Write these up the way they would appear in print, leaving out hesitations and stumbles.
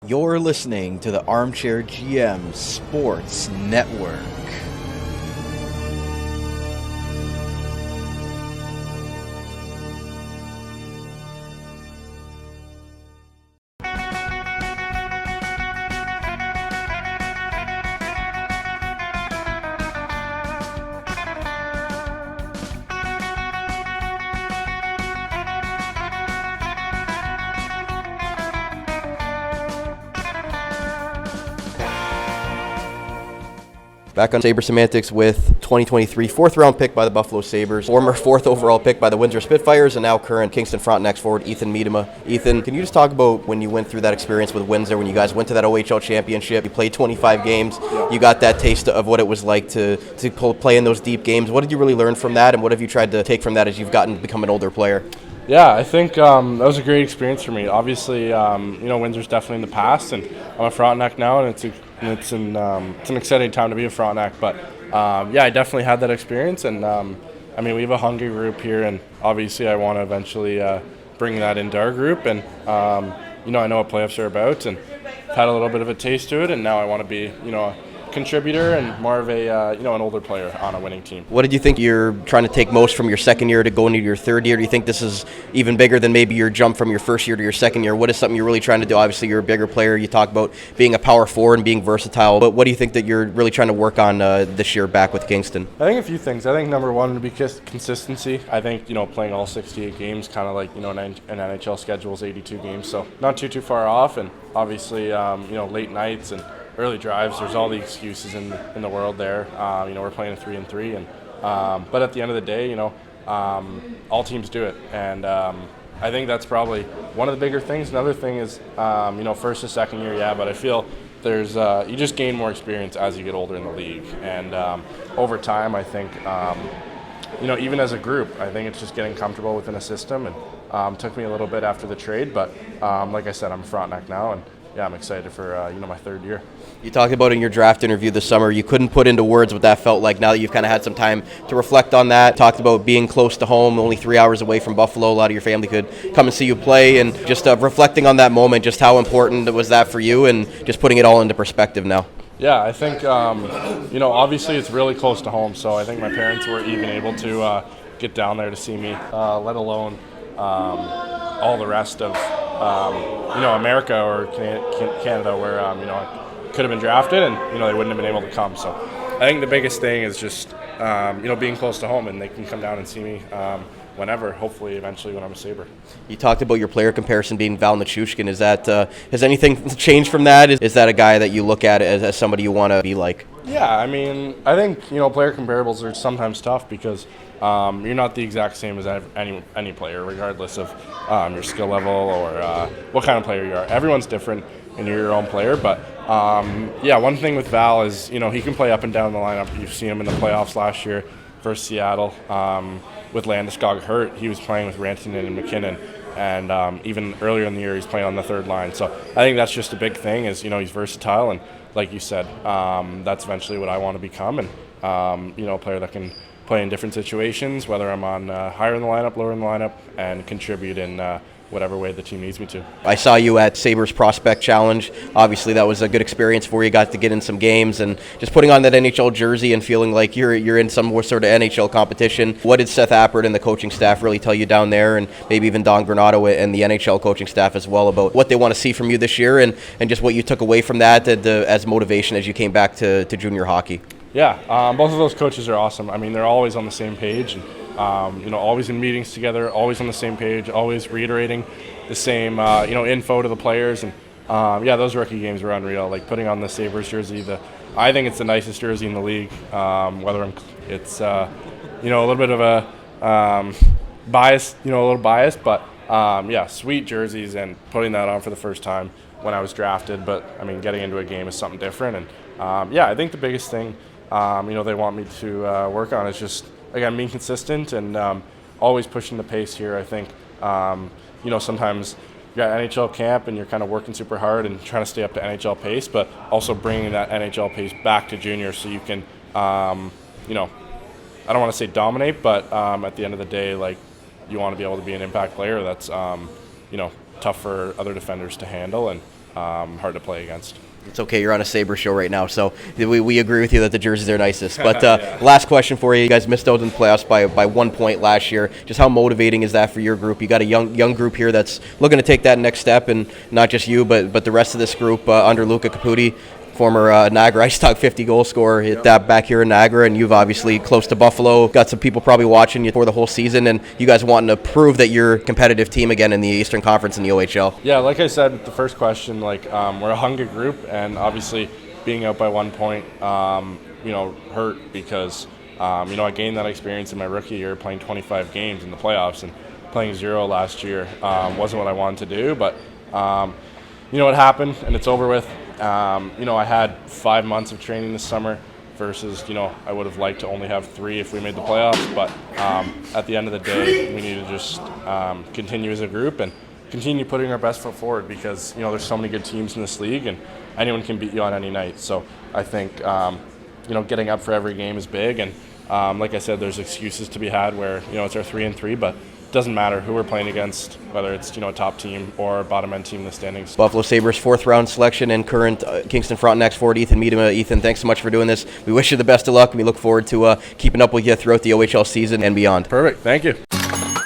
You're listening to the Armchair GM Sports Network. Back on Sabres Semantics with 2023 fourth-round pick by the Buffalo Sabres, former fourth overall pick by the Windsor Spitfires, and now current Kingston Frontenacs forward Ethan Miedema. Ethan, can you just talk about when you went through that experience with Windsor, when you guys went to that OHL championship, you played 25 games, you got that taste of what it was like to play in those deep games. What did you really learn from that, and what have you tried to take from that as you've become an older player? Yeah, I think that was a great experience for me. Obviously, Windsor's definitely in the past, and I'm a Frontenac now, and it's an exciting time to be a Frontenac. But I definitely had that experience, and we have a hungry group here, and obviously I want to eventually bring that into our group. And I know what playoffs are about, and I've had a little bit of a taste to it, and now I want to be a contributor and more of a an older player on a winning team. What did you think you're trying to take most from your second year to go into your third year? Do you think this is even bigger than maybe your jump from your first year to your second year? What is something you're really trying to do? Obviously, you're a bigger player. You talk about being a power forward and being versatile, but what do you think that you're really trying to work on this year back with Kingston? I think a few things. I think number one would be consistency. I think playing all 68 games, kind of like an NHL schedule is 82 games, so not too far off. And obviously, late nights and early drives, there's all the excuses in the world there. We're playing a 3-3, and but at the end of the day, all teams do it, and I think that's probably one of the bigger things. Another thing is, first to second year, but I feel there's you just gain more experience as you get older in the league, and over time, I think even as a group, I think it's just getting comfortable within a system, and took me a little bit after the trade, but like I said, I'm a Frontenac now, and I'm excited for my third year. You talked about in your draft interview this summer, you couldn't put into words what that felt like now that you've kind of had some time to reflect on that. Talked about being close to home, only 3 hours away from Buffalo. A lot of your family could come and see you play, and just reflecting on that moment, just how important was that for you, and just putting it all into perspective now. Yeah, I think, obviously it's really close to home, so I think my parents were even able to get down there to see me, let alone all the rest of America or Canada, where I could have been drafted, and they wouldn't have been able to come. So I think the biggest thing is just being close to home, and they can come down and see me whenever, hopefully eventually when I'm a Sabre. You talked about your player comparison being Val Nichushkin. Is that has anything changed from that? Is that a guy that you look at as somebody you want to be like? Yeah, I think player comparables are sometimes tough because you're not the exact same as any player, regardless of your skill level or what kind of player you are. Everyone's different, and you're your own player. But one thing with Val is he can play up and down the lineup. You've seen him in the playoffs last year versus Seattle. With Landeskog hurt, he was playing with Rantanen and McKinnon, and even earlier in the year, he's playing on the third line. So I think that's just a big thing. Is he's versatile, and like you said, that's eventually what I want to become, and a player that can play in different situations, whether I'm on higher in the lineup, lower in the lineup, and contribute in whatever way the team needs me to. I saw you at Sabres Prospect Challenge. Obviously, that was a good experience for you. Got to get in some games, and just putting on that NHL jersey and feeling like you're in some sort of NHL competition. What did Seth Appert and the coaching staff really tell you down there, and maybe even Don Granato and the NHL coaching staff as well, about what they want to see from you this year, and just what you took away from that as motivation as you came back to junior hockey? Yeah, both of those coaches are awesome. They're always on the same page, and always in meetings together, always on the same page, always reiterating the same, info to the players. And those rookie games were unreal. Like putting on the Sabres jersey, I think it's the nicest jersey in the league. It's a little bit of a bias, but sweet jerseys, and putting that on for the first time when I was drafted. But getting into a game is something different, and I think the biggest thing they want me to work on is just, again, being consistent and always pushing the pace here. I think, sometimes you got NHL camp and you're kind of working super hard and trying to stay up to NHL pace, but also bringing that NHL pace back to junior so you can, I don't want to say dominate, but at the end of the day, you want to be able to be an impact player that's, tough for other defenders to handle. And hard to play against. It's okay, you're on a Sabre show right now, so we agree with you that the jerseys are nicest. But last question for you. You guys missed out in the playoffs by 1 point last year. Just how motivating is that for your group? You got a young group here that's looking to take that next step, and not just you, but the rest of this group under Luca Caputo, former Niagara Ice Dog 50-goal scorer, hit that back here in Niagara, and you've obviously close to Buffalo. Got some people probably watching you for the whole season, and you guys wanting to prove that you're a competitive team again in the Eastern Conference in the OHL. Yeah, like I said with the first question, we're a hungry group, and obviously being out by 1 point, hurt because I gained that experience in my rookie year playing 25 games in the playoffs, and playing 0 last year wasn't what I wanted to do, but it happened and it's over with. I had 5 months of training this summer versus, I would have liked to only have 3 if we made the playoffs. But at the end of the day, we need to just continue as a group and continue putting our best foot forward because, there's so many good teams in this league and anyone can beat you on any night. So I think, getting up for every game is big. And like I said, there's excuses to be had where, it's our 3-3, but it doesn't matter who we're playing against, whether it's a top team or a bottom end team in the standings. Buffalo Sabres 4th round selection and current Kingston Frontenacs forward Ethan Miedema. Ethan, thanks so much for doing this. We wish you the best of luck, and we look forward to keeping up with you throughout the OHL season and beyond. Perfect. Thank you.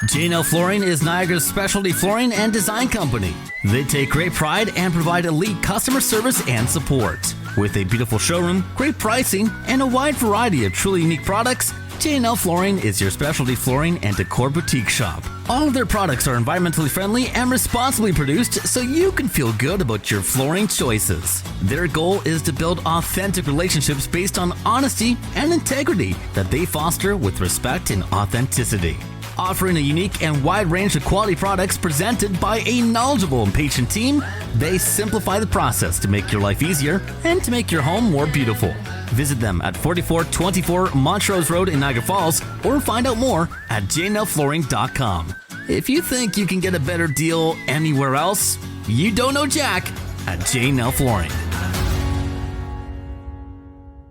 J&L Flooring is Niagara's specialty flooring and design company. They take great pride and provide elite customer service and support. With a beautiful showroom, great pricing, and a wide variety of truly unique products, J&L Flooring is your specialty flooring and decor boutique shop. All of their products are environmentally friendly and responsibly produced so you can feel good about your flooring choices. Their goal is to build authentic relationships based on honesty and integrity that they foster with respect and authenticity. Offering a unique and wide range of quality products presented by a knowledgeable and patient team, they simplify the process to make your life easier and to make your home more beautiful. Visit them at 4424 Montrose Road in Niagara Falls or find out more at jnlflooring.com. If you think you can get a better deal anywhere else, you don't know Jack at J&L Flooring.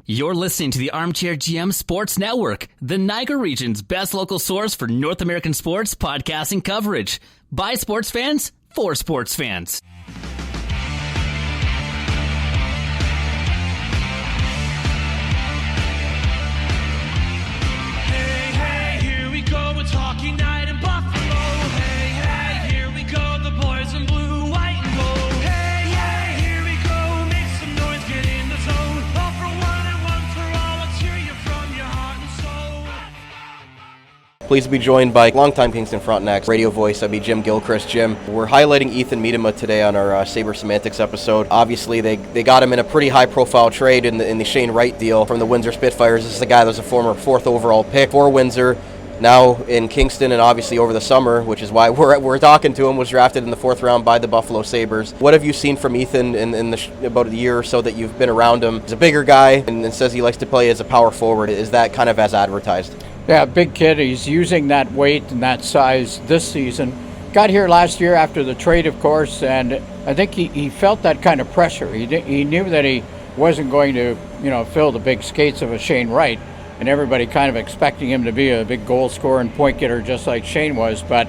You're listening to the Armchair GM Sports Network, the Niagara region's best local source for North American sports podcasting coverage. By sports fans, for sports fans. Hey, hey, here we go, it's hockey night in Buffalo. Hey, hey, here we go, the boys in blue, white, and gold. Hey, hey, here we go, make some noise, get in the zone. All for one and one for all, let's hear you from your heart and soul. Pleased to be joined by longtime Kingston Frontenacs radio voice, that'd be Jim Gilchrist. Jim, we're highlighting Ethan Miedema today on our Sabres Semantics episode. Obviously, they got him in a pretty high-profile trade in the Shane Wright deal from the Windsor Spitfires. This is a guy that was a former 4th overall pick for Windsor, now in Kingston, and obviously over the summer, which is why we're talking to him, was drafted in the 4th round by the Buffalo Sabres. What have you seen from Ethan in about a year or so that you've been around him? He's a bigger guy and says he likes to play as a power forward. Is that kind of as advertised? Yeah, big kid. He's using that weight and that size this season. Got here last year after the trade, of course, and I think he felt that kind of pressure. He knew that he wasn't going to, fill the big skates of a Shane Wright, and everybody kind of expecting him to be a big goal scorer and point getter just like Shane was, but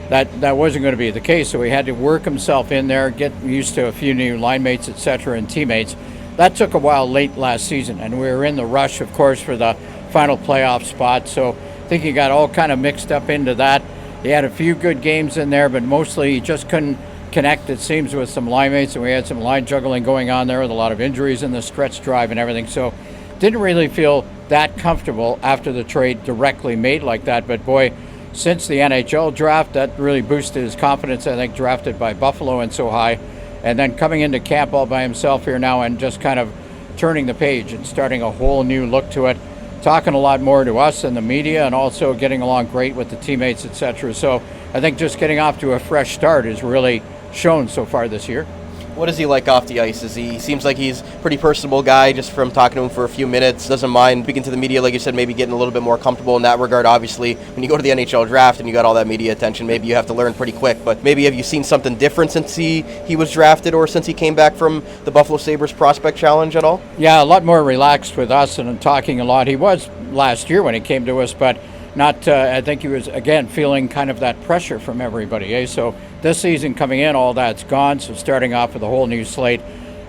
that wasn't going to be the case. So he had to work himself in there, get used to a few new line mates, etc., and teammates. That took a while late last season, and we were in the rush, of course, for the final playoff spot. So I think he got all kind of mixed up into that. He had a few good games in there, but mostly he just couldn't connect, it seems, with some line mates, and we had some line juggling going on there with a lot of injuries in the stretch drive and everything. So didn't really feel that comfortable after the trade directly made like that. But boy, since the NHL draft, that really boosted his confidence, I think, drafted by Buffalo and so high. And then coming into camp all by himself here now and just kind of turning the page and starting a whole new look to it, talking a lot more to us and the media, and also getting along great with the teammates, etc. So I think just getting off to a fresh start is really shown so far this year. What is he like off the ice? He seems like he's a pretty personable guy, just from talking to him for a few minutes. Doesn't mind speaking to the media, like you said, maybe getting a little bit more comfortable in that regard. Obviously, when you go to the NHL draft and you got all that media attention, maybe you have to learn pretty quick. But maybe have you seen something different since he was drafted, or since he came back from the Buffalo Sabres Prospect Challenge at all? Yeah, a lot more relaxed with us and talking a lot. He was last year when he came to us, but I think he was, again, feeling kind of that pressure from everybody. So this season coming in, all that's gone. So starting off with a whole new slate.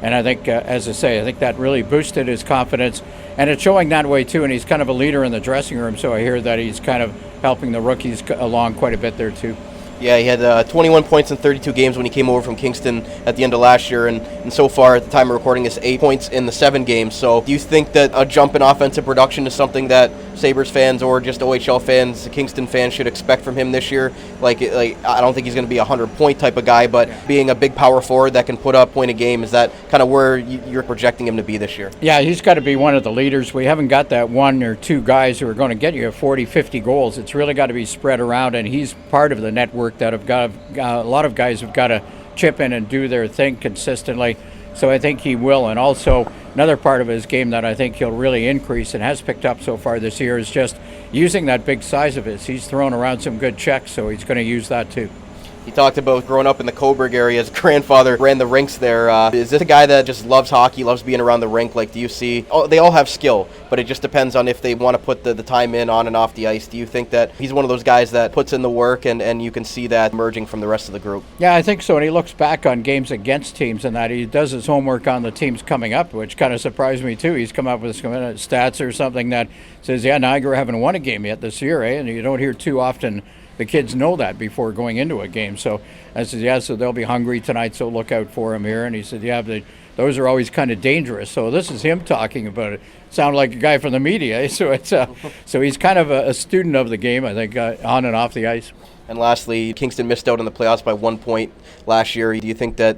And I think, as I say, I think that really boosted his confidence. And it's showing that way, too. And he's kind of a leader in the dressing room. So I hear that he's kind of helping the rookies along quite a bit there, too. Yeah, he had 21 points in 32 games when he came over from Kingston at the end of last year, and so far at the time of recording is 8 points in the 7 games. So do you think that a jump in offensive production is something that Sabres fans or just OHL fans, Kingston fans, should expect from him this year? Like I don't think he's going to be a 100-point type of guy, but being a big power forward that can put up point a game, is that kind of where you're projecting him to be this year? Yeah, he's got to be one of the leaders. We haven't got that one or two guys who are going to get you 40, 50 goals. It's really got to be spread around, and he's part of the network that have got a lot of guys have got to chip in and do their thing consistently. So I think he will. And also another part of his game that I think he'll really increase and has picked up so far this year is just using that big size of his. He's thrown around some good checks, so he's going to use that too. He talked about growing up in the Coburg area. His grandfather ran the rinks there. Is this a guy that just loves hockey, loves being around the rink? Like, do you see... Oh, they all have skill, but it just depends on if they want to put the time in on and off the ice. Do you think that he's one of those guys that puts in the work and you can see that emerging from the rest of the group? Yeah, I think so. And he looks back on games against teams and that he does his homework on the teams coming up, which kind of surprised me too. He's come up with some stats or something that says, yeah, Niagara haven't won a game yet this year, eh? And you don't hear too often the kids know that before going into a game. So I said, yeah, so they'll be hungry tonight, so look out for them here. And he said, yeah, those are always kind of dangerous. So this is him talking about it. Sound like a guy from the media. Eh? So it's so he's kind of a student of the game, I think, on and off the ice. And lastly, Kingston missed out in the playoffs by 1 point last year. Do you think that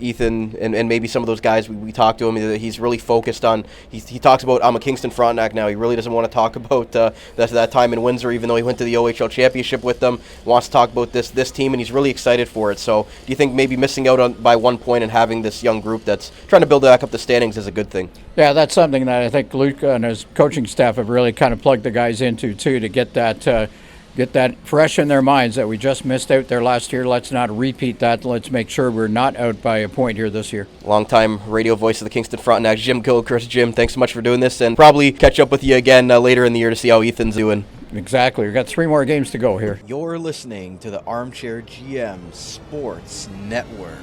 Ethan and maybe some of those guys we talked to him, he's really focused on, he talks about, I'm a Kingston Frontenac now. He really doesn't want to talk about that time in Windsor, even though he went to the OHL championship with them. Wants to talk about this team, and he's really excited for it. So do you think maybe missing out by 1 point and having this young group that's trying to build back up the standings is a good thing? Yeah, that's something that I think Luke and his coaching staff have really kind of plugged the guys into too, to get that fresh in their minds that we just missed out there last year. Let's not repeat that. Let's make sure we're not out by a point here this year. Longtime radio voice of the Kingston Frontenacs, Jim Gilchrist. Jim, thanks so much for doing this, and probably catch up with you again later in the year to see how Ethan's doing. Exactly. We've got 3 more games to go here. You're listening to the Armchair GM Sports Network.